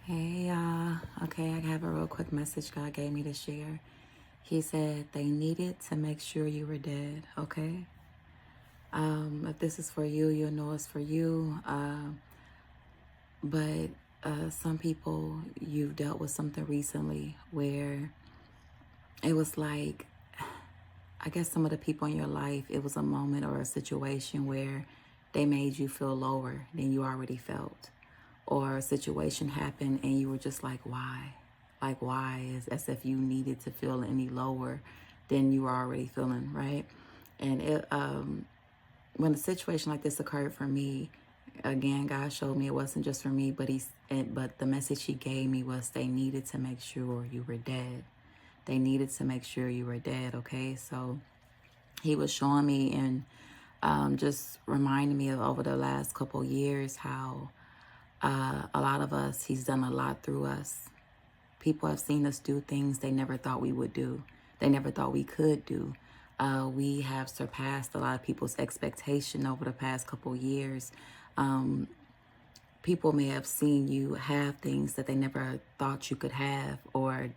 Hey y'all. Okay, I have a real quick message God gave me to share. He said they needed to make sure you were dead, okay? If this is for you, you'll know it's for you. But some people, you've dealt with something recently where it was like, I guess some of the people in your life, it was a moment or a situation where they made you feel lower than you already felt. Or a situation happened and you were just like, why? Like, why? As if you needed to feel any lower than you were already feeling, right? And when a situation like this occurred for me, again, God showed me it wasn't just for me, but the message He gave me was they needed to make sure you were dead. They needed to make sure you were dead, okay? So He was showing me and just reminding me of over the last couple years how a lot of us, He's done a lot through us. People have seen us do things they never thought we would do. They never thought we could do. We have surpassed a lot of people's expectation over the past couple years. People may have seen you have things that they never thought you could have, or,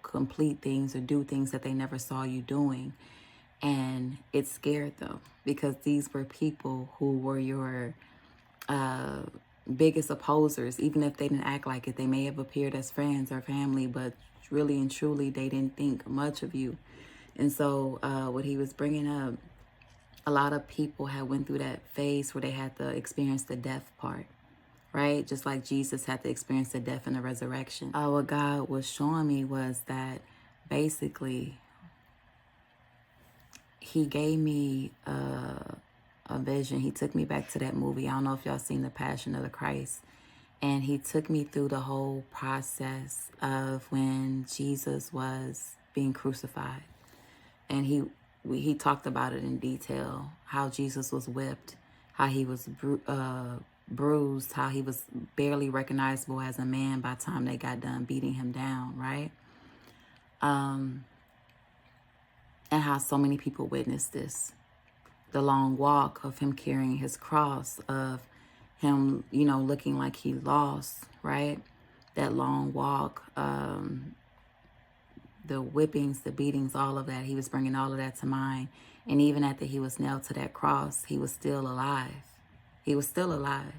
complete things or do things that they never saw you doing. And it scared them because these were people who were your biggest opposers. Even if they didn't act like it, they may have appeared as friends or family, but really and truly they didn't think much of you. And so what he was bringing up, a lot of people had went through that phase where they had to experience the death part, right? Just like Jesus had to experience the death and the resurrection. What God was showing me was that basically He gave me a vision. He took me back to that movie. I don't know if y'all seen The Passion of the Christ. And He took me through the whole process of when Jesus was being crucified. And he talked about it in detail, how Jesus was whipped, how He was bruised, how He was barely recognizable as a man by the time they got done beating Him down, right? And how so many people witnessed this. The long walk of Him carrying His cross, of Him, looking like He lost, right? That long walk, the whippings, the beatings, all of that. He was bringing all of that to mind. And even after He was nailed to that cross, He was still alive. He was still alive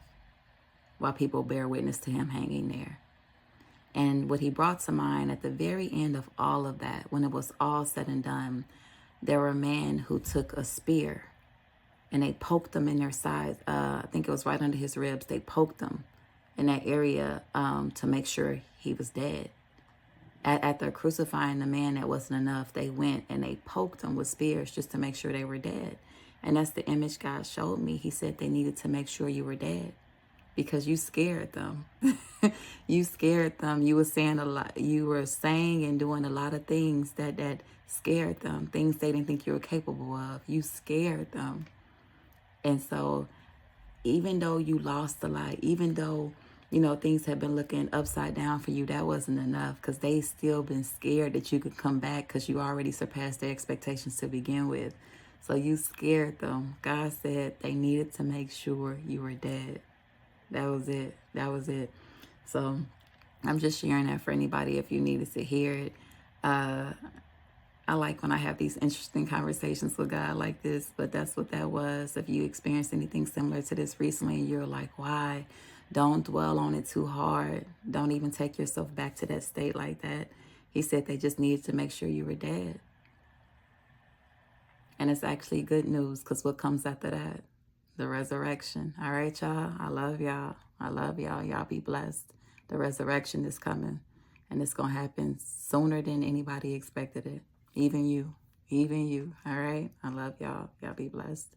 while people bear witness to Him hanging there. And what He brought to mind at the very end of all of that, when it was all said and done, there were men who took a spear and they poked them in their sides. I think it was right under His ribs. They poked them in that area to make sure He was dead. After crucifying the man, that wasn't enough. They went and they poked them with spears just to make sure they were dead. And that's the image God showed me. He said they needed to make sure you were dead because you scared them. You scared them. You were saying a lot. You were saying and doing a lot of things that scared them, things they didn't think you were capable of. You scared them. And so even though you lost a lot, even though, things have been looking upside down for you, that wasn't enough because they still been scared that you could come back because you already surpassed their expectations to begin with. So you scared them. God said they needed to make sure you were dead. That was it. That was it. So I'm just sharing that for anybody if you needed to hear it. I like when I have these interesting conversations with God like this, but that's what that was. If you experienced anything similar to this recently and you're like, why? Don't dwell on it too hard. Don't even take yourself back to that state like that. He said they just needed to make sure you were dead. And it's actually good news because what comes after that? The resurrection. All right, y'all. I love y'all. I love y'all. Y'all be blessed. The resurrection is coming. And it's going to happen sooner than anybody expected it. Even you. Even you. All right? I love y'all. Y'all be blessed.